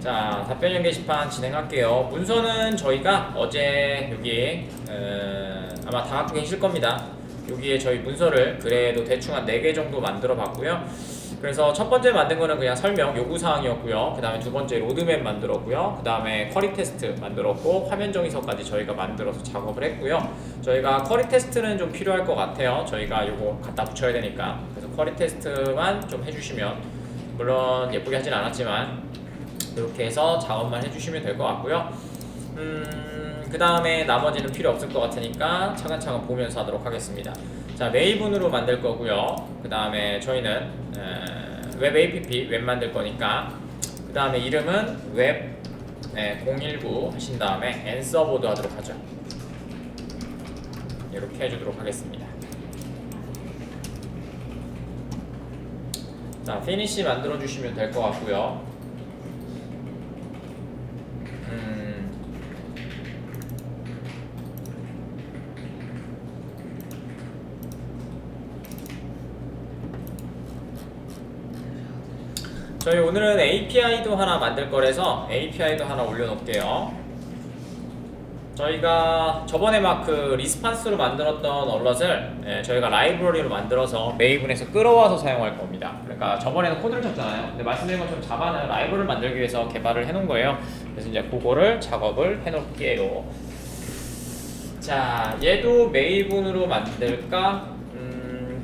자, 답변형 게시판 진행할게요. 문서는 저희가 어제 여기 아마 다 갖고 계실 겁니다. 여기에 저희 문서를 그래도 대충 한 4개 정도 만들어 봤고요. 그래서 첫 번째 만든 거는 그냥 설명, 요구사항이었고요. 그 다음에 두 번째 로드맵 만들었고요. 그 다음에 쿼리 테스트 만들었고, 화면 정의서까지 저희가 만들어서 작업을 했고요. 저희가 쿼리 테스트는 좀 필요할 것 같아요. 저희가 요거 갖다 붙여야 되니까. 그래서 쿼리 테스트만 좀 해주시면, 물론 예쁘게 하진 않았지만 이렇게 해서 작업만 해주시면 될 것 같고요. 그 다음에 나머지는 필요 없을 것 같으니까 차근차근 보면서 하도록 하겠습니다. 자, 메이븐으로 만들 거고요. 그 다음에 저희는 웹 app 웹 만들 거니까, 그 다음에 이름은 웹 019 하신 다음에 앤서보드 하도록 하죠. 이렇게 해주도록 하겠습니다. 자, 피니시 만들어 주시면 될 것 같고요. 저희 오늘은 API도 하나 만들 거라서 API도 하나 올려놓을게요. 저희가 저번에 막 그 리스판스로 만들었던 얼럿을 저희가 라이브러리로 만들어서 메이븐에서 끌어와서 사용할 겁니다. 그러니까 저번에는 코드를 쳤잖아요. 근데 말씀드린 것처럼 자바는 라이브러리를 만들기 위해서 개발을 해놓은 거예요. 그래서 이제 그거를 작업을 해놓을게요. 자, 얘도 메이븐으로 만들까?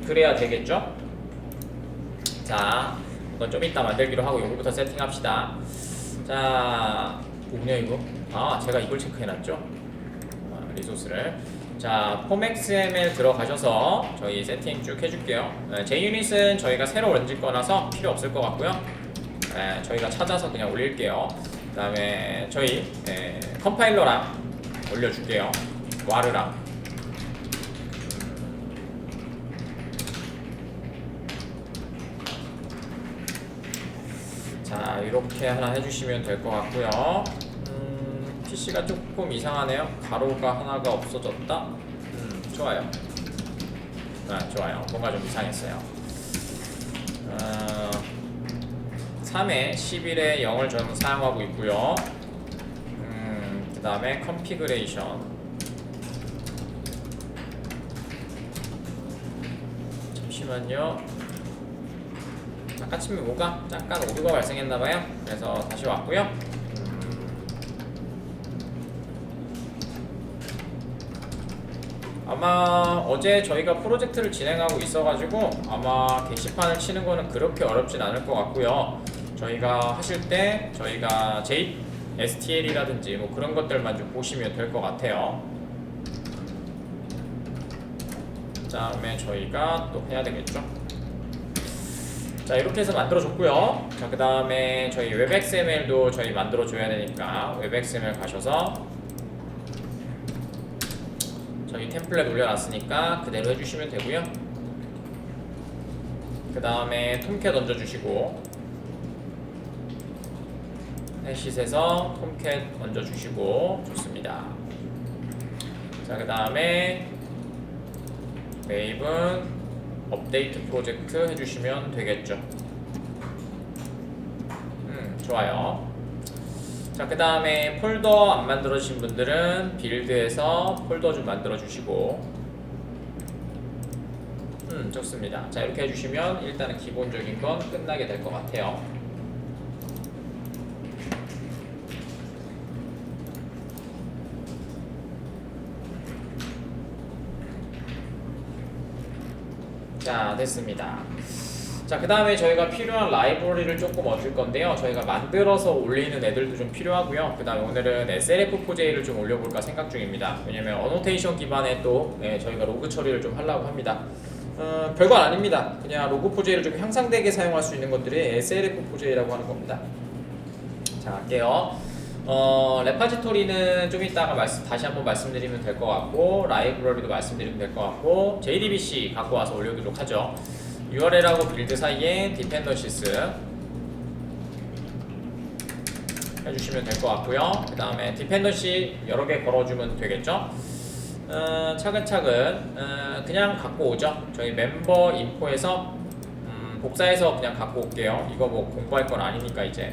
그래야 되겠죠? 자, 이건 좀 이따 만들기로 하고 요거부터 세팅합시다. 자, 뭐냐 이거? 아, 제가 이걸 체크해놨죠? 리소스를. 자, 폼XML 들어가셔서 저희 세팅 쭉 해줄게요. JUnit은 저희가 새로 얹을 거라서 필요 없을 것 같고요. 저희가 찾아서 그냥 올릴게요. 그 다음에 저희 컴파일러랑 올려줄게요. 와르랑. 자, 이렇게 하나 해주시면 될 것 같고요. PC가 조금 이상하네요. 가로가 하나가 없어졌다. 좋아요. 좋아요. 뭔가 좀 이상했어요. 3에 11에 0을 저는 사용하고 있고요. 그 다음에 컨피그레이션. 잠시만요. 아까쯤에 뭐가 잠깐 오류가 발생했나봐요. 그래서 다시 왔고요. 아마 어제 저희가 프로젝트를 진행하고 있어가지고 아마 게시판을 치는 거는 그렇게 어렵진 않을 것 같고요. 저희가 하실 때 저희가 STL이라든지 뭐 그런 것들만 좀 보시면 될 것 같아요. 그 다음에 저희가 또 해야 되겠죠. 자, 이렇게 해서 만들어줬고요. 자, 그 다음에 저희 웹XML도 저희 만들어줘야 되니까 웹XML 가셔서 저희 템플릿 올려놨으니까 그대로 해주시면 되고요. 그 다음에 톰캣 얹어주시고, 해시에서 톰캣 얹어주시고, 좋습니다. 자, 그 다음에 메이븐 업데이트 프로젝트 해주시면 되겠죠. 좋아요. 자, 그 다음에 폴더 안 만들어주신 분들은 빌드에서 폴더 좀 만들어주시고, 좋습니다. 자, 이렇게 해주시면 일단은 기본적인 건 끝나게 될 것 같아요. 자, 됐습니다. 자, 그 다음에 저희가 필요한 라이브러리를 조금 얻을 건데요. 저희가 만들어서 올리는 애들도 좀 필요하고요. 그 다음에 오늘은 SLF4J를 좀 올려볼까 생각 중입니다. 왜냐면 어노테이션 기반의 또 저희가 로그 처리를 좀 하려고 합니다. 별거 아닙니다. 그냥 로그4J를 좀 향상되게 사용할 수 있는 것들이 SLF4J라고 하는 겁니다. 자, 갈게요. 레파지토리는 좀 이따가 다시 한번 말씀드리면 될 것 같고, 라이브러리도 말씀드리면 될 것 같고, JDBC 갖고 와서 올려두도록 하죠. URL하고 빌드 사이에 디펜던시스 해주시면 될 것 같고요. 그 다음에 디펜던시 여러 개 걸어주면 되겠죠. 차근차근 그냥 갖고 오죠. 저희 멤버 인포에서 복사해서 그냥 갖고 올게요. 이거 뭐 공부할 건 아니니까 이제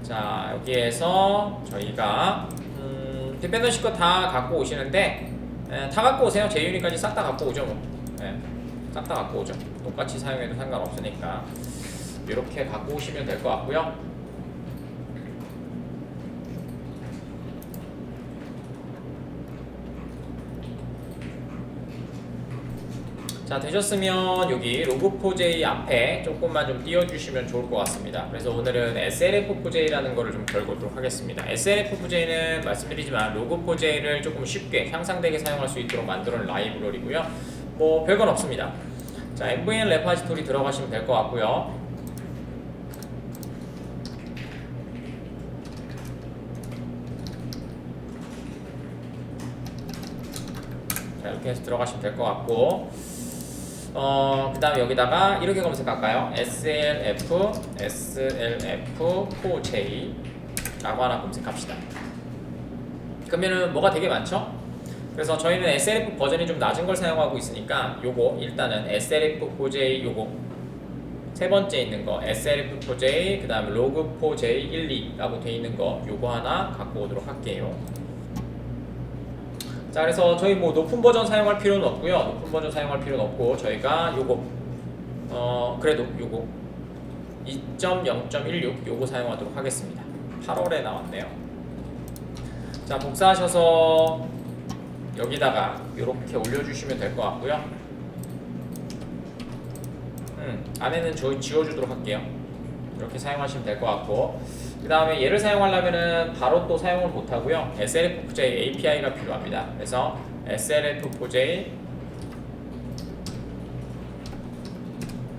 자, 여기에서 저희가 디펜던시 거 다 갖고 오시는데 다 갖고 오세요. JUnit까지 싹 다 갖고 오죠. 뭐. 싹 다 갖고 오죠. 똑같이 사용해도 상관없으니까 이렇게 갖고 오시면 될 것 같고요. 자, 되셨으면 여기 로그4j 앞에 조금만 좀 띄워주시면 좋을 것 같습니다. 그래서 오늘은 SLF4j라는 거를 좀 걸고도록 하겠습니다. SLF4j는 말씀드리지만 로그4j를 조금 쉽게 향상되게 사용할 수 있도록 만들어낸 라이브러리고요. 뭐 별건 없습니다. 자, MVN 레파지토리 들어가시면 될 것 같고요. 자, 이렇게 해서 들어가시면 될 것 같고 그 다음에 여기다가 이렇게 검색할까요? SLF4j 라고 하나 검색합시다. 그러면은 뭐가 되게 많죠? 그래서 저희는 SLF 버전이 좀 낮은 걸 사용하고 있으니까 요거 일단은 SLF4j 요거 세 번째 있는 거 SLF4j 그 다음에 log4j 12라고 돼 있는 거 요거 하나 갖고 오도록 할게요. 자, 그래서 저희 뭐 높은 버전 사용할 필요는 없고요. 높은 버전 사용할 필요는 없고 저희가 요거 그래도 요거 2.0.16 요거 사용하도록 하겠습니다. 8월에 나왔네요. 자, 복사하셔서 여기다가 이렇게 올려주시면 될 것 같고요. 안에는 지워주도록 할게요. 이렇게 사용하시면 될 것 같고, 그 다음에 얘를 사용하려면은 바로 또 사용을 못하고요. SLF4j API가 필요합니다. 그래서 SLF4j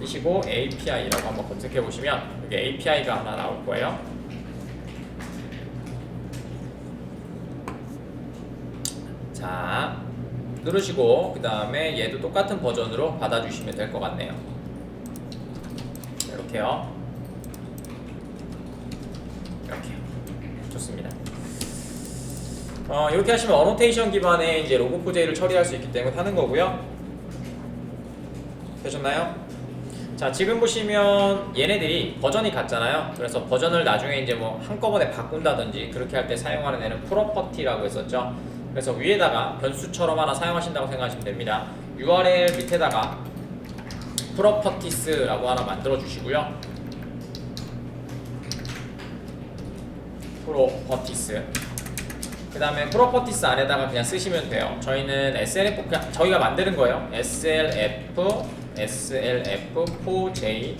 이시고 API라고 한번 검색해 보시면 여기 API가 하나 나올 거예요. 자, 누르시고 그 다음에 얘도 똑같은 버전으로 받아주시면 될 것 같네요. 이렇게요. 이렇게 좋습니다. 이렇게 하시면 어노테이션 기반의 이제 log4j를 처리할 수 있기 때문에 하는 거고요. 되셨나요? 자, 지금 보시면 얘네들이 버전이 같잖아요. 그래서 버전을 나중에 이제 뭐 한꺼번에 바꾼다든지 그렇게 할 때 사용하는 애는 프로퍼티라고 했었죠. 그래서 위에다가 변수처럼 하나 사용하신다고 생각하시면 됩니다. URL 밑에다가 프로퍼티스라고 하나 만들어 주시고요. 프로퍼티스. 그 다음에 프로퍼티스 안에다가 그냥 쓰시면 돼요. 저희는 SLF, 그냥 저희가 만드는 거예요. SLF4j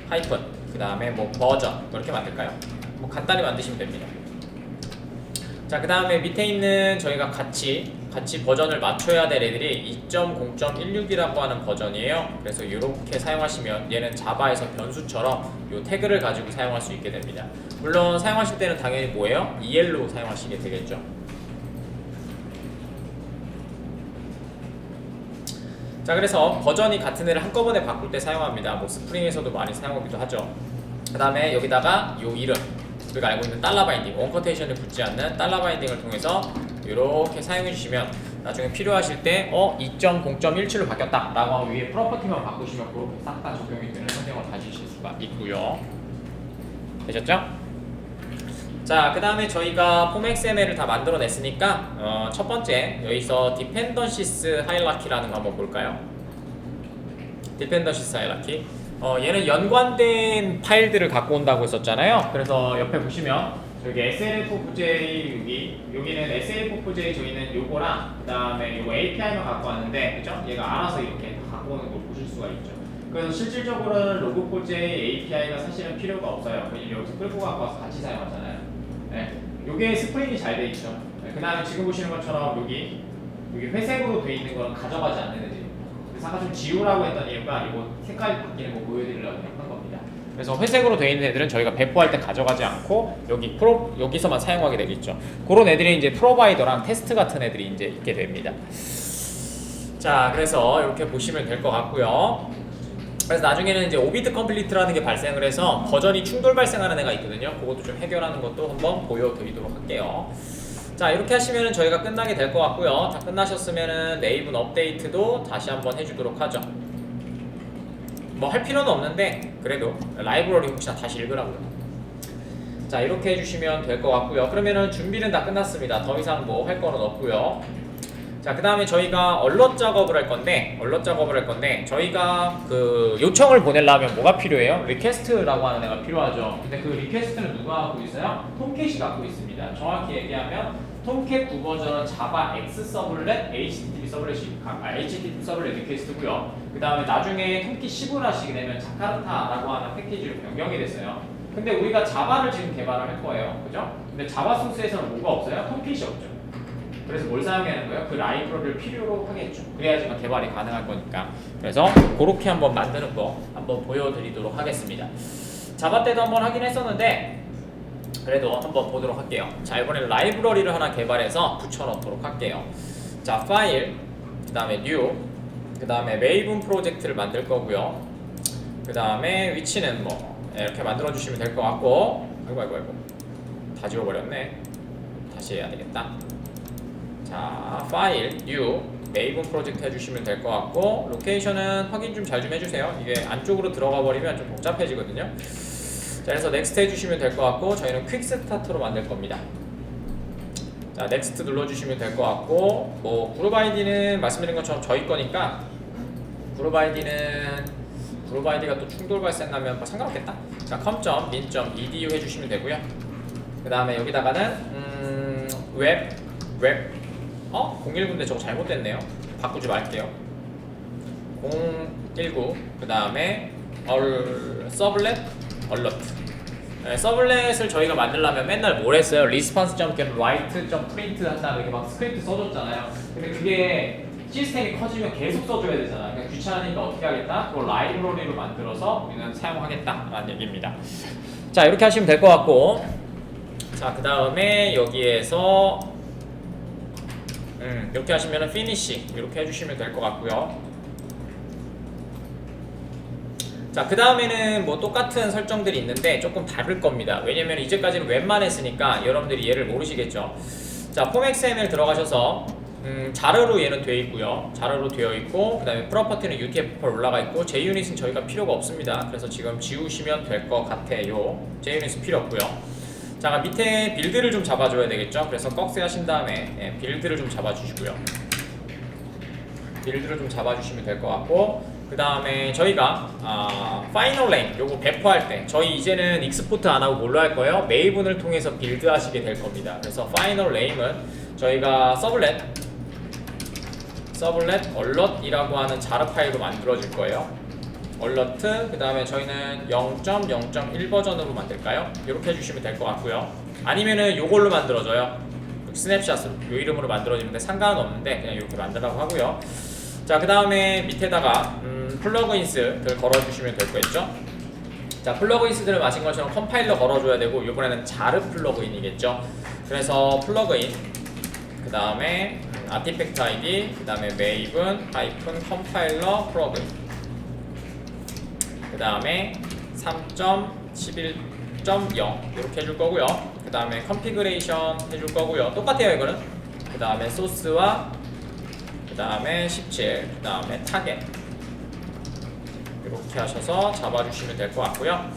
하이픈 그 다음에 뭐 버전 이렇게 만들까요? 뭐 간단히 만드시면 됩니다. 자, 그 다음에 밑에 있는 저희가 같이 버전을 맞춰야 될 애들이 2.0.16이라고 하는 버전이에요. 그래서 이렇게 사용하시면 얘는 자바에서 변수처럼 이 태그를 가지고 사용할 수 있게 됩니다. 물론 사용하실 때는 당연히 뭐예요? EL로 사용하시게 되겠죠. 자, 그래서 버전이 같은 애를 한꺼번에 바꿀 때 사용합니다. 뭐 스프링에서도 많이 사용하기도 하죠. 그 다음에 여기다가 요 이름, 우리가 알고 있는 달러 바인딩, 원커테이션을 붙지 않는 달러 바인딩을 통해서 이렇게 사용해 주시면 나중에 필요하실 때 2.0.17로 바뀌었다 라고 하면 위에 프로퍼티만 바꾸시면 그렇게 싹 다 적용이 되는 환경을 가지실 수가 있고요. 되셨죠? 자, 그 다음에 저희가 폼 XML을 다 만들어 냈으니까 첫 번째 여기서 디펜던시스 하이라키라는 거 한번 볼까요? 디펜던시스 하이라키. 얘는 연관된 파일들을 갖고 온다고 했었잖아요. 그래서 옆에 보시면 여기 SLF4j 여기는 SLF4j 저희는 요거랑 그 다음에 요거 API만 갖고 왔는데, 그죠? 얘가 알아서 이렇게 갖고 오는 걸 보실 수가 있죠. 그래서 실질적으로는 log4j API가 사실은 필요가 없어요. 왜냐면 여기서 끌고 갖고 와서 같이 사용하잖아요. 네, 요게 스프링이 잘 돼 있죠. 네, 그 다음에 지금 보시는 것처럼 여기 회색으로 돼 있는 건 가져가지 않는 애들입니다. 그래서 아까 좀 지우라고 했던 이유가 이거 색깔이 바뀌는 거 보여드리려고 한 겁니다. 그래서 회색으로 되어 있는 애들은 저희가 배포할 때 가져가지 않고 여기서만 사용하게 되겠죠. 그런 애들이 이제 프로바이더랑 테스트 같은 애들이 이제 있게 됩니다. 자, 그래서 이렇게 보시면 될 것 같고요. 그래서 나중에는 이제 오비트 컴플리트라는 게 발생을 해서 버전이 충돌 발생하는 애가 있거든요. 그것도 좀 해결하는 것도 한번 보여드리도록 할게요. 자, 이렇게 하시면은 저희가 끝나게 될 것 같고요. 다 끝나셨으면은 네이븐 업데이트도 다시 한번 해주도록 하죠. 뭐 할 필요는 없는데 그래도 라이브러리 혹시나 다시 읽으라고요. 자, 이렇게 해주시면 될 것 같고요. 그러면은 준비는 다 끝났습니다. 더 이상 뭐 할 거는 없고요. 자, 그 다음에 저희가 얼럿 작업을 할 건데, 저희가 그 요청을 보내려면 뭐가 필요해요? 리퀘스트라고 하는 애가 필요하죠. 근데 그 리퀘스트는 누가 갖고 있어요? 톰캣이 갖고 있습니다. 정확히 얘기하면 톰캣 9버전은 자바 X 서블렛 HTTP 서블렛 리퀘스트고요. 그 다음에 나중에 톰캣 10을 하시게 되면 자카르타라고 하는 패키지로 변경이 됐어요. 근데 우리가 자바를 지금 개발을 할 거예요. 그죠? 근데 자바 소스에서는 뭐가 없어요? 톰캣이 없죠. 그래서 뭘 사용하는 거예요? 그 라이브러리를 필요로 하겠죠. 그래야지만 개발이 가능할 거니까. 그래서 그렇게 한번 만드는 거 한번 보여드리도록 하겠습니다. 자바 때도 한번 하긴 했었는데 그래도 한번 보도록 할게요. 자, 이번에 라이브러리를 하나 개발해서 붙여놓도록 할게요. 자, 파일, 그 다음에 new, 그 다음에 메이븐 프로젝트를 만들 거고요. 그 다음에 위치는 뭐 이렇게 만들어 주시면 될 것 같고, 아이고 다 지워버렸네. 다시 해야 되겠다. 자, 파일, new, 메이븐 프로젝트 해주시면 될 것 같고, 로케이션은 확인 좀 잘 좀 해주세요. 이게 안쪽으로 들어가 버리면 좀 복잡해지거든요. 자, 그래서 넥스트 해주시면 될 것 같고, 저희는 퀵 스타트로 만들 겁니다. 자, 넥스트 눌러주시면 될 것 같고, 뭐 그룹 아이디는 말씀드린 것처럼 저희 거니까 그룹 아이디가 또 충돌 발생하면 뭐 상관없겠다. 자, com.min.edu 해주시면 되고요. 그 다음에 여기다가는 웹 019인데 저거 잘못됐네요. 바꾸지 말게요. 019 그 다음에 서블렛 얼러트. 네, 서블렛을 저희가 만들려면 맨날 뭘 했어요? response.get_write.print 한다고 이렇게 막 스크립트 써줬잖아요. 근데 그게 시스템이 커지면 계속 써줘야 되잖아요. 그러니까 귀찮으니까 어떻게 하겠다? 그걸 라이브러리로 만들어서 우리는 사용하겠다라는 얘기입니다. 자, 이렇게 하시면 될 것 같고, 자, 그 다음에 여기에서 이렇게 하시면은 finish 이렇게 해주시면 될 것 같고요. 자, 그 다음에는 뭐 똑같은 설정들이 있는데 조금 다를 겁니다. 왜냐면 이제까지는 웹만 했으니까 여러분들이 얘를 모르시겠죠. 자, 폼 XML 들어가셔서 자르로 얘는 되어 있고요. 자르로 되어 있고, 그 다음에 프로퍼티는 UTF-8 올라가 있고, JUnit은 저희가 필요가 없습니다. 그래서 지금 지우시면 될 것 같아요. JUnit은 필요 없고요. 자, 밑에 빌드를 좀 잡아줘야 되겠죠. 그래서 꺽쇠 하신 다음에 빌드를 좀 잡아주시고요. 빌드를 좀 잡아주시면 될 것 같고, 그 다음에 저희가 파이널 네임 요거 배포할 때 저희 이제는 익스포트 안 하고 뭘로 할 거예요? 메이븐을 통해서 빌드 하시게 될 겁니다. 그래서 파이널 네임은 저희가 서블렛 얼럿이라고 하는 자르 파일로 만들어질 거예요. 얼러트, 그 다음에 저희는 0.0.1 버전으로 만들까요? 이렇게 해주시면 될 것 같고요. 아니면은 요걸로 만들어져요. 스냅샷으로 요 이름으로 만들어지는데 상관은 없는데 그냥 이렇게 만들라고 하고요. 자, 그 다음에 밑에다가 플러그인스를 걸어주시면 될 거겠죠. 자, 플러그인스들을 마신 것처럼 컴파일러 걸어줘야 되고, 이번에는 자르 플러그인이겠죠. 그래서 플러그인, 그 다음에 아티팩트 아이디, 그 다음에 메이븐 하이픈 컴파일러 플러그인, 그 다음에 3.11.0 이렇게 해줄 거고요. 그 다음에 컨피그레이션 해줄 거고요. 똑같아요 이거는. 그 다음에 소스와 그 다음에 17, 그 다음에 타겟 이렇게 하셔서 잡아주시면 될 것 같고요.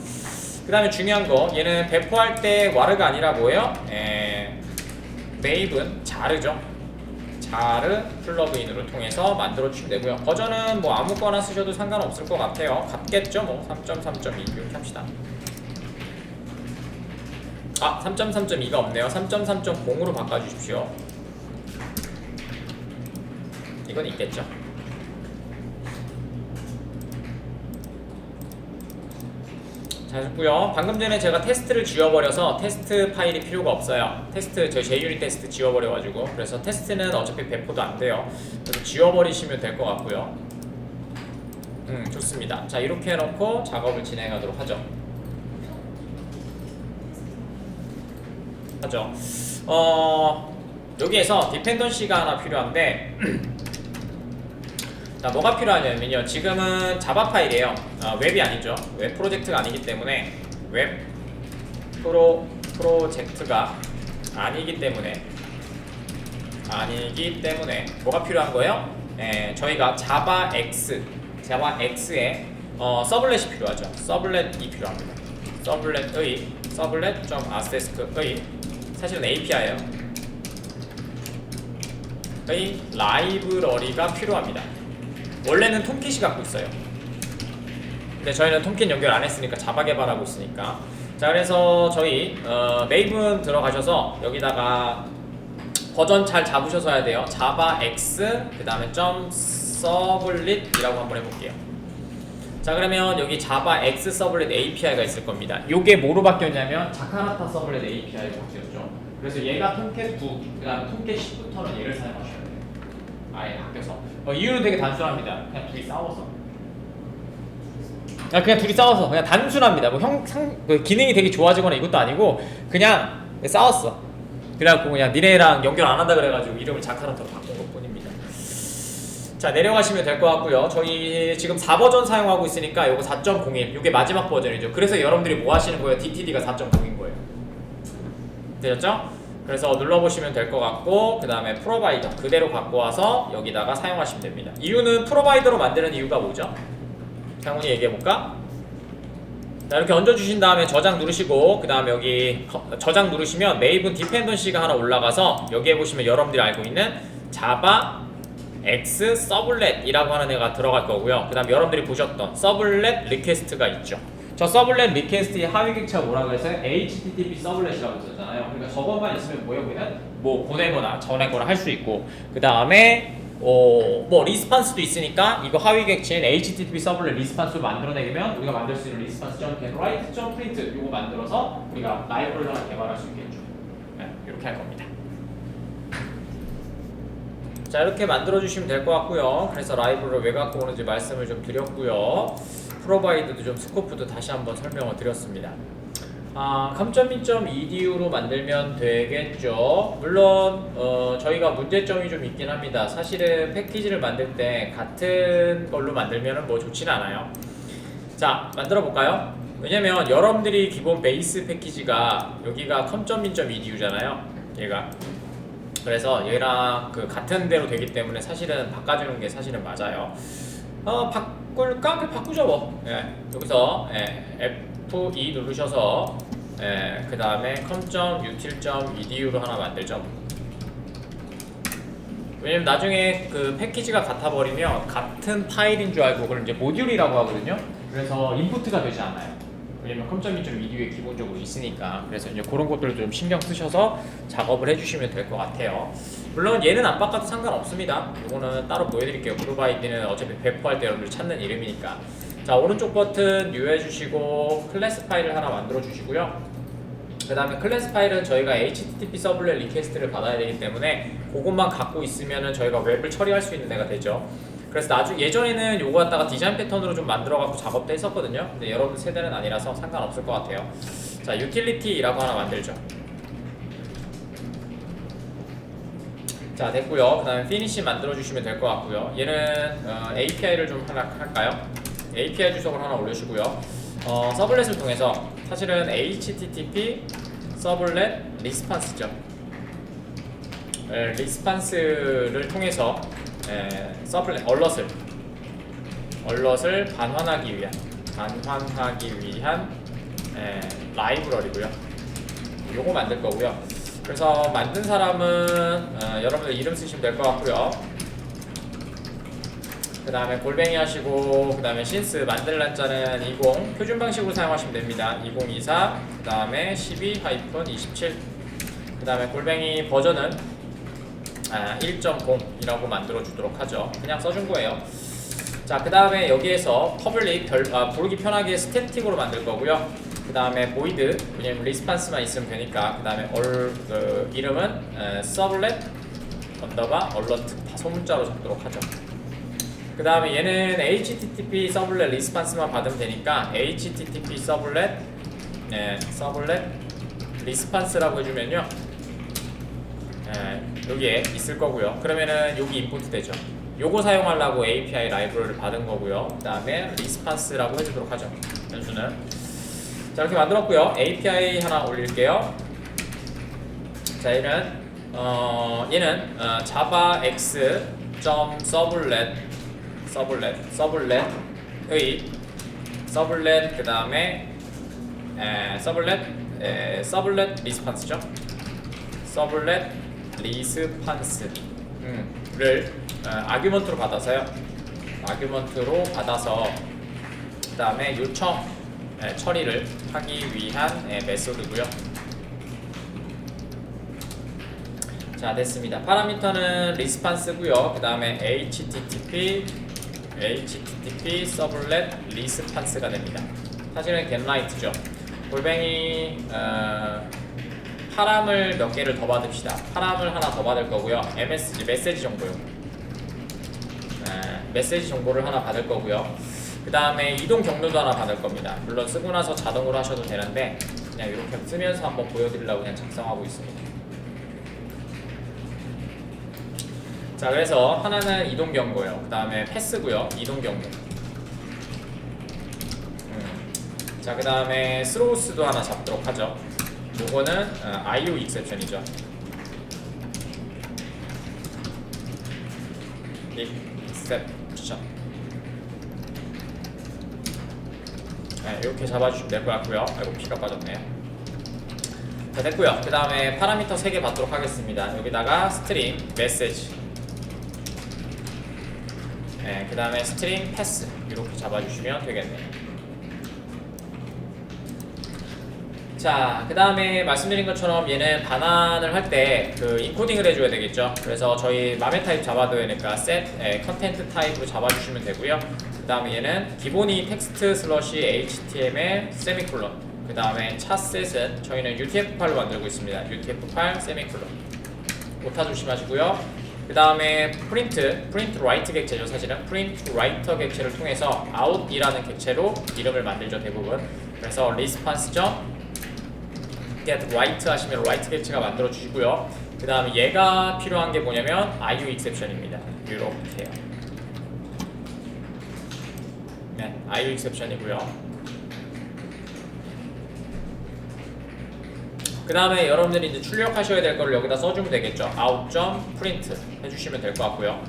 그 다음에 중요한 거, 얘는 배포할 때 와르가 아니라 뭐예요? 메이븐 자르죠. 자르 플러그인으로 통해서 만들어 주시면 되고요. 버전은 뭐 아무거나 쓰셔도 상관없을 것 같아요. 같겠죠? 뭐 3.3.2 이렇게 합시다. 3.3.2가 없네요. 3.3.0으로 바꿔주십시오. 이건 있겠죠. 자, 됐고요. 방금 전에 제가 테스트를 지워버려서 테스트 파일이 필요가 없어요. 저 JUnit 테스트 지워버려가지고. 그래서 테스트는 어차피 배포도 안 돼요. 그래서 지워버리시면 될 것 같고요. 좋습니다. 자, 이렇게 해놓고 작업을 진행하도록 하죠. 여기에서 디펜던시가 하나 필요한데 자, 뭐가 필요하냐면요, 지금은 자바 파일이에요. 웹이 아니죠. 웹 프로젝트가 아니기 때문에, 웹 프로젝트가 아니기 때문에 뭐가 필요한 거예요? 저희가 자바 X에 서블렛이 필요하죠. 서블렛이 필요합니다. 서블렛.access의 사실은 API예요. 의 라이브러리가 필요합니다. 원래는 톰킷이 갖고 있어요. 근데 저희는 톰킷 연결 안 했으니까 자바 개발하고 있으니까. 자, 그래서 저희 메이븐 들어가셔서 여기다가 버전 잘 잡으셔서 해야 돼요. 자바 x 그 다음에 .서블릿이라고 한번 해볼게요. 자, 그러면 여기 자바 x 서블릿 API가 있을 겁니다. 요게 뭐로 바뀌었냐면 자카르타 서블릿 API로 바뀌었죠. 그래서 얘가 톰캣 9, 그 다음에 톰캣 10부터는 얘를 사용하셔야 돼요. 아예 바뀌어서. 이유는 되게 단순합니다. 그냥 둘이 싸워서. 그냥 둘이 싸워서 그냥 단순합니다. 뭐 기능이 되게 좋아지거나 이것도 아니고 그냥 싸웠어. 그래갖고 그냥 니네랑 연결 안 한다 그래가지고 이름을 자카르타로 바꾼 것 뿐입니다. 자, 내려가시면 될 것 같고요. 저희 지금 4버전 사용하고 있으니까 요거 4.01 요게 마지막 버전이죠. 그래서 여러분들이 뭐 하시는 거예요? DTD가 4.0인 거예요. 되셨죠? 그래서 눌러보시면 될 것 같고, 그 다음에 프로바이더 그대로 갖고 와서 여기다가 사용하시면 됩니다. 이유는 프로바이더로 만드는 이유가 뭐죠? 장훈이 얘기해볼까? 자, 이렇게 얹어주신 다음에 저장 누르시고, 그 다음에 여기 저장 누르시면 메이븐 디펜던시가 하나 올라가서 여기에 보시면 여러분들이 알고 있는 자바 X 서블렛이라고 하는 애가 들어갈 거고요. 그 다음 여러분들이 보셨던 서블렛 리퀘스트가 있죠. 저 서블렛 리퀘스트의 하위 객체가 뭐라고 했어요? HTTP 서블렛이라고 했었잖아요. 그러니까 저것만 있으면 뭐예요? 그냥 뭐 보내거나 전해거나 할 수 있고, 그 다음에 뭐 리스판스도 있으니까 이거 하위 객체인 HTTP 서블렛 리스판스를 만들어내면 우리가 만들 수 있는 리스판스.getWrite.print 요거 만들어서 우리가 라이브러리를 하나 개발할 수 있겠죠. 네, 이렇게 할 겁니다. 자, 이렇게 만들어 주시면 될 것 같고요. 그래서 라이브러리를 왜 갖고 오는지 말씀을 좀 드렸고요. 프로바이드도 좀 스코프도 다시 한번 설명을 드렸습니다. 컴점민점.edu로 만들면 되겠죠. 물론 저희가 문제점이 좀 있긴 합니다. 사실은 패키지를 만들 때 같은 걸로 만들면 뭐 좋지는 않아요. 자, 만들어 볼까요? 왜냐면 여러분들이 기본 베이스 패키지가 여기가 컴점민점.edu잖아요. 얘가. 그래서 얘랑 그 같은 대로 되기 때문에 사실은 바꿔주는 게 사실은 맞아요. 바꿀까? 그래, 바꾸죠 뭐. 여기서 F2 누르셔서 그 다음에 com.util.edu로 하나 만들죠. 왜냐면 나중에 그 패키지가 같아 버리면 같은 파일인 줄 알고 그걸 이제 모듈이라고 하거든요. 그래서 인푸트가 되지 않아요. 왜냐면 com.util에 기본적으로 있으니까. 그래서 이제 그런 것들을 좀 신경 쓰셔서 작업을 해주시면 될 것 같아요. 물론 얘는 안 바꿔도 상관없습니다. 이거는 따로 보여드릴게요. 프로바이드는 어차피 배포할 때 여러분들 찾는 이름이니까. 자, 오른쪽 버튼 뉴해주시고 클래스 파일을 하나 만들어 주시고요. 그 다음에 클래스 파일은 저희가 HTTP 서블렛 리퀘스트를 받아야 되기 때문에 그것만 갖고 있으면은 저희가 웹을 처리할 수 있는 데가 되죠. 그래서 예전에는 요거 갖다가 디자인 패턴으로 좀 만들어 갖고 작업도 했었거든요. 근데 여러분 세대는 아니라서 상관없을 것 같아요. 자, 유틸리티라고 하나 만들죠. 자, 됐고요. 그 다음에 finish 만들어 주시면 될 것 같고요. 얘는 API를 좀 하나 할까요? API 주석을 하나 올려주고요. 서블렛을 통해서 사실은 HTTP 서블렛 리스판스죠. 리스판스를 통해서 서블렛 얼럿을 반환하기 위한 라이브러리고요. 요거 만들 거고요. 그래서 만든 사람은 여러분들 이름 쓰시면 될 것 같고요. 그 다음에 골뱅이 하시고, 그 다음에 신스 만들 날짜는 20 표준 방식으로 사용하시면 됩니다. 2024 그 다음에 12-27 그 다음에 골뱅이 버전은 1.0이라고 만들어 주도록 하죠. 그냥 써준 거예요. 자, 그 다음에 여기에서 퍼블릭 부르기 편하게 스태틱으로 만들 거고요. 그 다음에 보이드, 왜냐면 리스판스만 있으면 되니까. 그 다음에 이름은 서블렛 언더바 얼러트 다 소문자로 적도록 하죠. 그 다음에 얘는 HTTP 서블렛 리스판스만 받으면 되니까 HTTP 서블렛 리스판스라고 해주면요, 여기에 있을 거고요. 그러면은 여기 인풋 되죠. 요거 사용하려고 API 라이브러리를 받은 거고요. 그 다음에 리스판스라고 해주도록 하죠. 변수는. 자, 이렇게 만들었고요. API 하나 올릴게요. 자, 얘는 java x 서블렛의 서블렛 그 다음에 서블렛 리스판스죠. 서블렛 리스판스를 아규먼트로 받아서요. 아규먼트로 받아서 그 다음에 요청 처리를 하기 위한 메소드고요. 자, 됐습니다. 파라미터는 리스판스고요. 그 다음에 HTTP 서블렛 리스판스가 됩니다. 사실은 getLight죠. 골뱅이 파람을 몇 개를 더 받읍시다. 파람을 하나 더 받을 거고요. 메시지 정보요. 메시지 정보를 하나 받을 거고요. 그 다음에 이동 경로도 하나 받을 겁니다. 물론 쓰고 나서 자동으로 하셔도 되는데 그냥 이렇게 쓰면서 한번 보여드리려고 그냥 작성하고 있습니다. 자, 그래서 하나는 이동 경고요. 그 다음에 패스고요. 이동 경고. 자, 그 다음에 스로우스도 하나 잡도록 하죠. 요거는 IO 익셉션이죠. 익셉션. 이렇게 잡아주시면 될 것 같고요. 아이고, 피가 빠졌네요. 자, 됐고요. 그 다음에 파라미터 3개 받도록 하겠습니다. 여기다가 스트링 메시지, 그 다음에 스트링 패스 이렇게 잡아주시면 되겠네요. 자, 그 다음에 말씀드린 것처럼 얘는 반환을 할 때 그 인코딩을 해줘야 되겠죠. 그래서 저희 맘에 타입 잡아도 되니까 set 컨텐트 타입으로 잡아주시면 되고요. 그 다음에 얘는 기본이 텍스트 슬러시 html 세미콜론, 그 다음에 차셋은 저희는 utf 파일로 만들고 있습니다. utf 파일 세미콜론. 오타 조심하시고요. 그 다음에 프린트 라이트 객체죠. 사실은 프린트 라이터 객체를 통해서 out이라는 객체로 이름을 만들죠, 대부분. 그래서 response get right 하시면 right 객체가 만들어 주시고요. 그 다음에 얘가 필요한 게 뭐냐면 IO exception입니다. 이렇게요. 네, IO exception이고요. 그 다음에 여러분들이 이제 출력하셔야 될 거를 여기다 써주면 되겠죠. out.print 해주시면 될 것 같고요.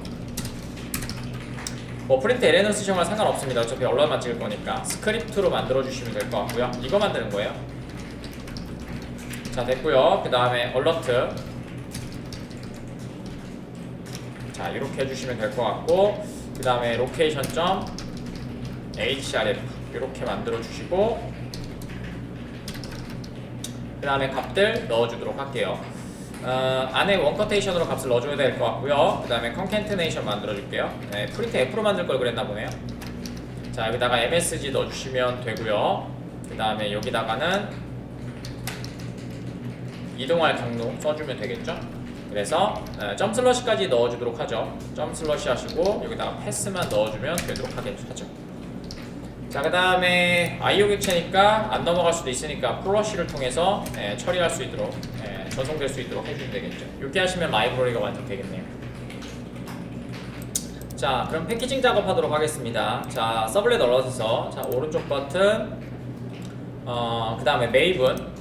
뭐 프린트 ln을 쓰시면 상관없습니다. 어차피 언론만 찍을 거니까 스크립트로 만들어 주시면 될 것 같고요. 이거 만드는 거예요. 자, 됐고요. 그 다음에 alert, 자, 이렇게 해주시면 될 것 같고, 그 다음에 location.href 이렇게 만들어 주시고, 그 다음에 값들 넣어주도록 할게요. 안에 원커테이션으로 값을 넣어줘야 될 것 같고요. 그 다음에 concatenation 만들어줄게요. 프린트 F로 만들 걸 그랬나 보네요. 자, 여기다가 MSG 넣어주시면 되고요. 그 다음에 여기다가는 이동할 경로 써주면 되겠죠. 그래서 점 슬러시까지 넣어주도록 하죠. 점 슬러시 하시고 여기다가 패스만 넣어주면 되도록 하죠. 자, 그 다음에 IO 객체니까 안 넘어갈 수도 있으니까 플러시를 통해서 처리할 수 있도록 전송될 수 있도록 해주면 되겠죠. 이렇게 하시면 라이브러리가 완성되겠네요. 자, 그럼 패키징 작업하도록 하겠습니다. 자, 서블렛 얼럿에서 자, 오른쪽 버튼, 그 다음에 메이븐,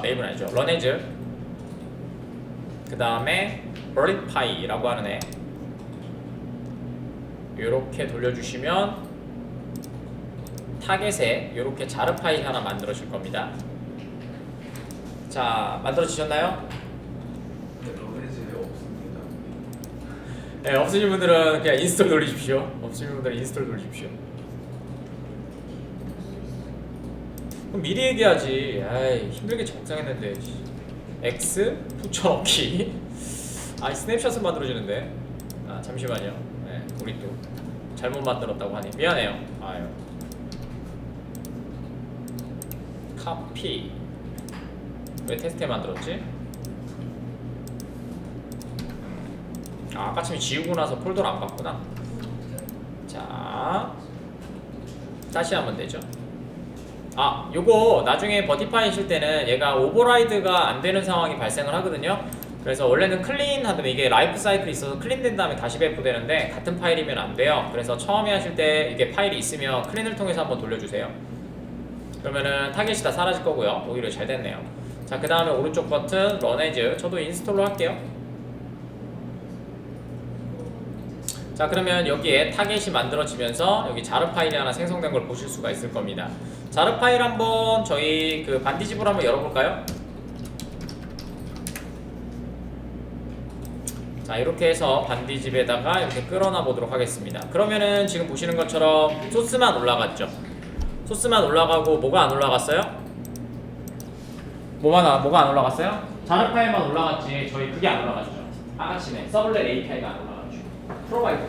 메이븐 아니죠, 러네즈, 그 다음에 버릿파이라고 하는 애 이렇게 돌려주시면 타겟에 이렇게 자르 파일 하나 만들어질 겁니다. 자, 만들어지셨나요? 네, 러네즈에 없습니다. 네, 없으신 분들은 그냥 인스톨 돌리십시오. 없으신 분들은 인스톨 돌리십시오. 그럼 미리 얘기하지. 아이, 힘들게 작성했는데. X 붙여넣기. 스냅샷은 만들어지는데. 잠시만요. 네, 우리 또 잘못 만들었다고 하니 미안해요. 아유. 카피. 왜 테스트에 만들었지? 아까 처음에 지우고 나서 폴더를 안 봤구나. 자, 다시 하면 되죠. 요거 나중에 버티파이 하실 때는 얘가 오버라이드가 안 되는 상황이 발생을 하거든요. 그래서 원래는 클린 하면 이게 라이프 사이클이 있어서 클린 된 다음에 다시 배포되는데 같은 파일이면 안 돼요. 그래서 처음에 하실 때 이게 파일이 있으면 클린을 통해서 한번 돌려주세요. 그러면은 타겟이 다 사라질 거고요. 오히려 잘 됐네요. 자, 그 다음에 오른쪽 버튼 러네즈 저도 인스톨로 할게요. 자, 그러면 여기에 타겟이 만들어지면서 여기 자르 파일이 하나 생성된 걸 보실 수가 있을 겁니다. 자르 파일 한번 저희 그 반디집으로 한번 열어볼까요? 자, 이렇게 해서 반디집에다가 이렇게 끌어놔 보도록 하겠습니다. 그러면은 지금 보시는 것처럼 소스만 올라갔죠. 소스만 올라가고 뭐가 안 올라갔어요? 뭐가 안 올라갔어요? 자르 파일만 올라갔지 저희 그게 안 올라갔죠. 아까침에 서블렛 API가 안 올라갔죠. 프로바이더 때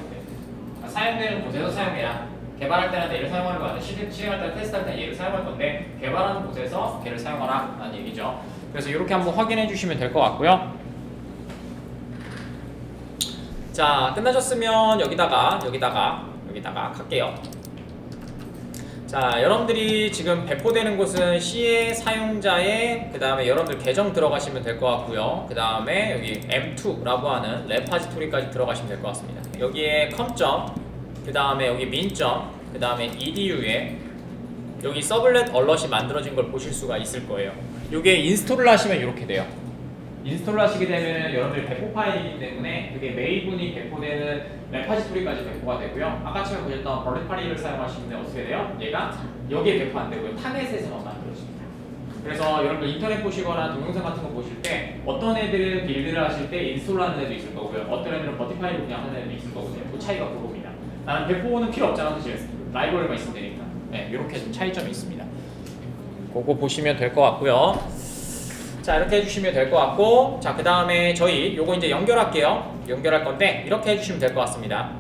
사용되는 곳에서 사용해라. 개발할 때는 얘를 사용하는 거 아니야. 실행할 때 테스트할 때는 얘를 사용할 건데 개발하는 곳에서 걔를 사용하라 라는 얘기죠. 그래서 이렇게 한번 확인해 주시면 될 것 같고요. 자, 끝나셨으면 여기다가 갈게요. 자, 여러분들이 지금 배포되는 곳은 C의 사용자의 그 다음에 여러분들 계정 들어가시면 될 것 같고요. 그 다음에 여기 M2라고 하는 레파지토리까지 들어가시면 될 것 같습니다. 여기에 컴점, 그 다음에 여기 민점, 그 다음에 edu에 여기 서블렛 얼럿이 만들어진 걸 보실 수가 있을 거예요. 이게 인스톨을 하시면 이렇게 돼요. 인스톨을 하시게 되면 여러분들 배포 파일이기 때문에 그게 메이분이 배포되는 레파지토리까지 배포가 되고요. 아까 처음에 보셨던 벌렛 파일을 사용하시면 어떻게 돼요? 얘가 여기에 배포 안 되고요. 타겟에서만 만들어집니다. 그래서 여러분들 인터넷 보시거나 동영상 같은 거 보실 때 어떤 애들은 빌드를 하실 때 인스톨을 하는 애도 있을 거고요. 어떤 애들은 버티 파일을 그냥 하는 애도 있을 거거든요. 그 차이가 그겁니다. 나는 배포는 필요 없잖아, 그치? 라이브러리만 있으면 되니까. 네, 이렇게 좀 차이점이 있습니다. 그거 보시면 될 것 같고요. 자, 이렇게 해주시면 될 것 같고, 자, 그 다음에 저희 요거 이제 연결할게요. 연결할 건데 이렇게 해주시면 될 것 같습니다.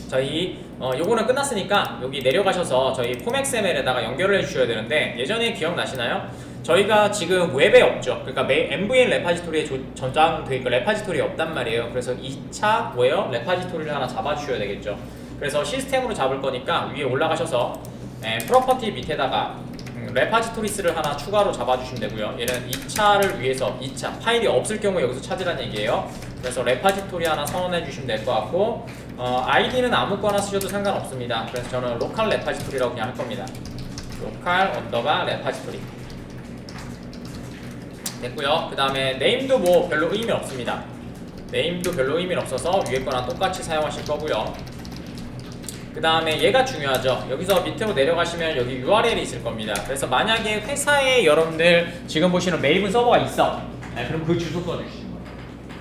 저희 요거는 끝났으니까 여기 내려가셔서 저희 폼XML에다가 연결을 해주셔야 되는데 예전에 기억나시나요? 저희가 지금 웹에 없죠. 그러니까 MVN 레파지토리에 저장돼 있고 레파지토리 없단 말이에요. 그래서 2차 웨어 레파지토리를 하나 잡아주셔야 되겠죠. 그래서 시스템으로 잡을 거니까 위에 올라가셔서 프로퍼티 밑에다가 레파지토리스를 하나 추가로 잡아주시면 되고요. 얘는 2차를 위해서 2차 파일이 없을 경우 여기서 찾으라는 얘기예요. 그래서 레파지토리 하나 선언해 주시면 될 것 같고 아이디는 아무거나 쓰셔도 상관없습니다. 그래서 저는 로컬 레파지토리라고 그냥 할 겁니다. 로컬 언더바 레파지토리 됐고요. 그 다음에 네임도 뭐 별로 의미 없습니다. 네임도 별로 의미는 없어서 위에 거랑 똑같이 사용하실 거고요. 그 다음에 얘가 중요하죠. 여기서 밑으로 내려가시면 여기 URL이 있을 겁니다. 그래서 만약에 회사에 여러분들 지금 보시는 메이븐 서버가 있어, 그럼 그 주소 써주시는 거예요.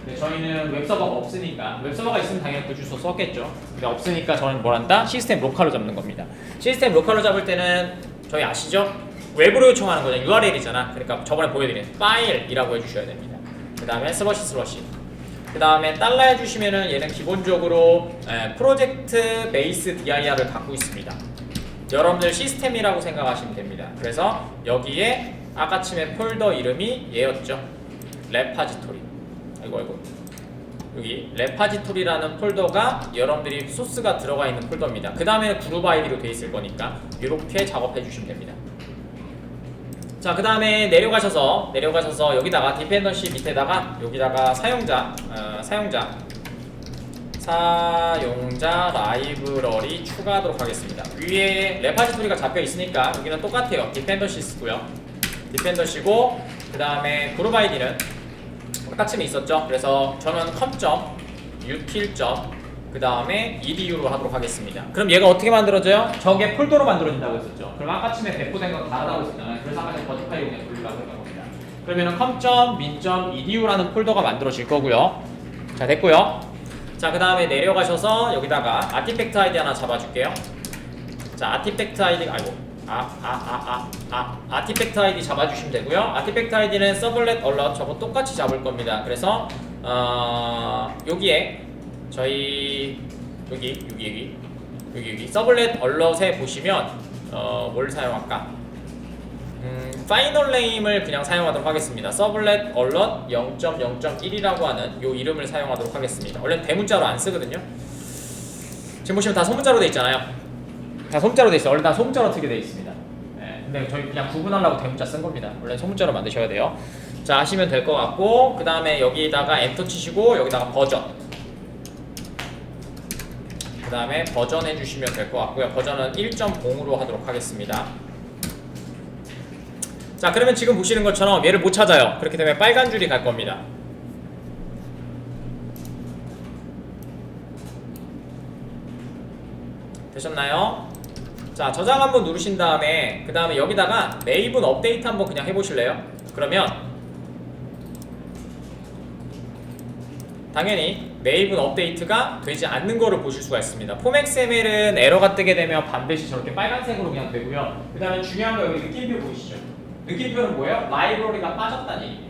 근데 저희는 웹서버가 없으니까, 웹서버가 있으면 당연히 그 주소 썼겠죠. 근데 없으니까 저는 뭘 한다? 시스템 로컬로 잡는 겁니다. 시스템 로컬로 잡을 때는 저희 아시죠? 웹으로 요청하는 거죠. URL이잖아. 그러니까 저번에 보여드린 파일이라고 해주셔야 됩니다. 그 다음에 슬러시 그 다음에 달러 해주시면은 얘는 기본적으로 프로젝트 베이스 DIR을 갖고 있습니다. 여러분들 시스템이라고 생각하시면 됩니다. 그래서 여기에 아까침에 폴더 이름이 얘였죠. 레파지토리. 아이고 여기 레파지토리라는 폴더가 여러분들이 소스가 들어가 있는 폴더입니다. 그 다음에 그룹 아이디로 돼 있을 거니까 이렇게 작업해 주시면 됩니다. 자, 그 다음에 내려가셔서 여기다가 디펜던시 밑에다가 여기다가 사용자 라이브러리 추가하도록 하겠습니다. 위에 레파지토리가 잡혀 있으니까 여기는 똑같아요. 디펜던시고요. 디펜던시고 그 다음에 그룹 아이디는 똑같이 있었죠. 그래서 저는 util. 그 다음에 edu로 하도록 하겠습니다. 그럼 얘가 어떻게 만들어져요? 저게 폴더로 만들어진다고 했었죠. 그럼 아까침에 배포된 건 다르다고 했었잖아요. 그래서 아까 버티 파일 그냥 돌리려고 했던 겁니다. 그러면은 min.edu라는 폴더가 만들어질 거고요. 자, 됐고요. 자, 그 다음에 내려가셔서 여기다가 아티팩트 아이디 하나 잡아줄게요. 자, 아티팩트 아이디 아티팩트 아이디 잡아주시면 되고요. 아티팩트 아이디는 서블렛 얼럿 저거 똑같이 잡을 겁니다. 그래서 여기에 저희 여기 서블렛 얼럿에 보시면 뭘 사용할까? 파이널 네임을 그냥 사용하도록 하겠습니다. 서블렛 얼럿 0.0.1이라고 하는 요 이름을 사용하도록 하겠습니다. 원래 대문자로 안 쓰거든요. 지금 보시면 다 소문자로 돼 있잖아요. 다 소문자로 돼 있어요. 원래 다 소문자로 트게 돼 있습니다. 근데 저희 그냥 구분하려고 대문자 쓴 겁니다. 원래 소문자로 만드셔야 돼요. 자, 하시면 될 것 같고 그 다음에 여기다가 엔터 치시고 여기다가 버전 그 다음에 버전 해주시면 될 것 같고요. 버전은 1.0으로 하도록 하겠습니다. 자, 그러면 지금 보시는 것처럼 얘를 못 찾아요. 그렇게 되면 빨간 줄이 갈 겁니다. 되셨나요? 자, 저장 한번 누르신 다음에 그 다음에 여기다가 메이븐 업데이트 한번 그냥 해보실래요? 그러면 당연히 메이븐 업데이트가 되지 않는 거를 보실 수가 있습니다. 폼XML은 에러가 뜨게 되면 반드시 저렇게 빨간색으로 그냥 되고요. 그 다음에 중요한 거 여기 느낌표 보이시죠? 느낌표는 뭐예요? 라이브러리가 빠졌다는 얘기입니다.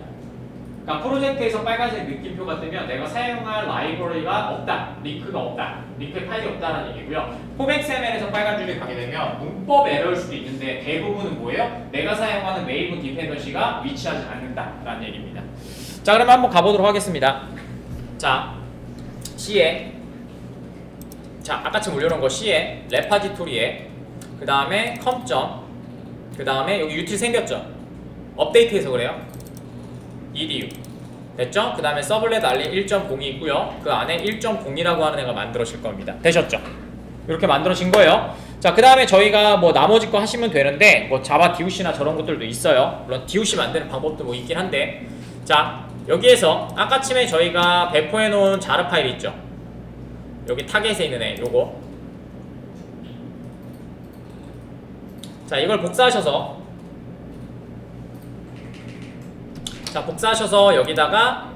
그러니까 프로젝트에서 빨간색 느낌표가 뜨면 내가 사용할 라이브러리가 없다, 링크가 없다, 링크 파일이 없다는 얘기고요. 폼XML에서 빨간 줄이 가게 되면 문법 에러일 수도 있는데 대부분은 뭐예요? 내가 사용하는 메이븐 디펜던시가 위치하지 않는다라는 얘기입니다. 자, 그러면 한번 가보도록 하겠습니다. 자, C에 자, 아까처럼 올려놓은 거 C에 레파지토리에 그 다음에 컴점 그 다음에 여기 유틸 생겼죠? 업데이트해서 그래요. edu 됐죠? 그 다음에 서블렛 알림 1.0이 있고요. 그 안에 1.0이라고 하는 애가 만들어질 겁니다. 되셨죠? 이렇게 만들어진 거예요. 자, 그 다음에 저희가 뭐 나머지 거 하시면 되는데 뭐 자바 DOC나 저런 것들도 있어요. 물론 DOC 만드는 방법도 뭐 있긴 한데, 자, 여기에서 아까쯤에 저희가 배포해 놓은 자르 파일 있죠? 여기 타겟에 있는 애 요거, 자, 이걸 복사하셔서 여기다가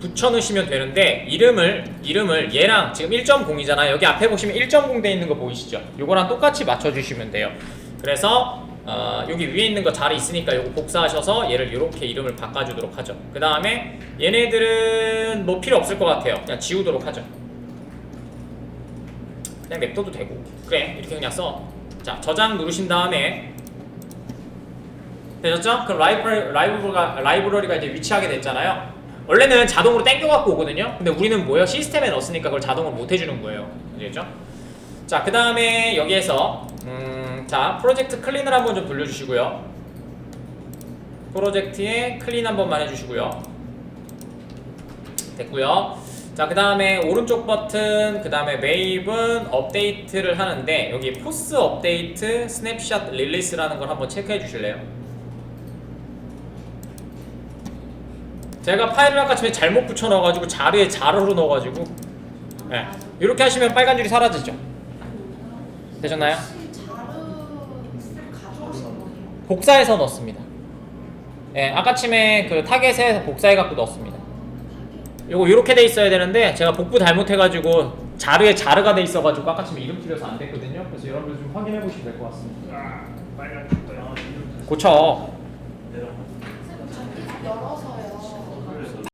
붙여 넣으시면 되는데 이름을 얘랑 지금 1.0이잖아요. 여기 앞에 보시면 1.0 돼 있는 거 보이시죠? 요거랑 똑같이 맞춰 주시면 돼요. 그래서 여기 위에 있는 거 자리 있으니까 요거 복사하셔서 얘를 이렇게 이름을 바꿔 주도록 하죠. 그 다음에 얘네들은 뭐 필요 없을 것 같아요. 그냥 지우도록 하죠. 그냥 냅둬도 되고, 그래, 이렇게 그냥 써. 자, 저장 누르신 다음에 되셨죠? 그럼 라이브러리가 이제 위치하게 됐잖아요. 원래는 자동으로 땡겨갖고 오거든요. 근데 우리는 뭐예요? 시스템에 넣었으니까 그걸 자동으로 못 해주는 거예요. 아시겠죠? 자, 그 다음에 여기에서 자, 프로젝트 클린을 한번 좀 돌려주시고요. 프로젝트에 클린 한 번만 해주시고요. 됐고요. 자, 그 다음에 오른쪽 버튼, 그 다음에 메이븐 업데이트를 하는데 여기 포스 업데이트 스냅샷 릴리스라는 걸 한번 체크해 주실래요? 제가 파일을 아까 전에 잘못 붙여 넣어가지고 자르에 자르로 넣어가지고, 네, 이렇게 하시면 빨간 줄이 사라지죠. 되셨나요? 복사해서 넣습니다. 네, 아까쯤에 그 타겟에 복사해갖고 넣었습니다. 요거 이렇게 돼 있어야 되는데 제가 복부 잘못해가지고 자르에 자르가 돼 있어가지고 아까쯤에 이름 틀려서 안 됐거든요. 그래서 여러분들 좀 확인해 보시면 될 것 같습니다. 빨간 줄도 고쳐. 내려. 열어서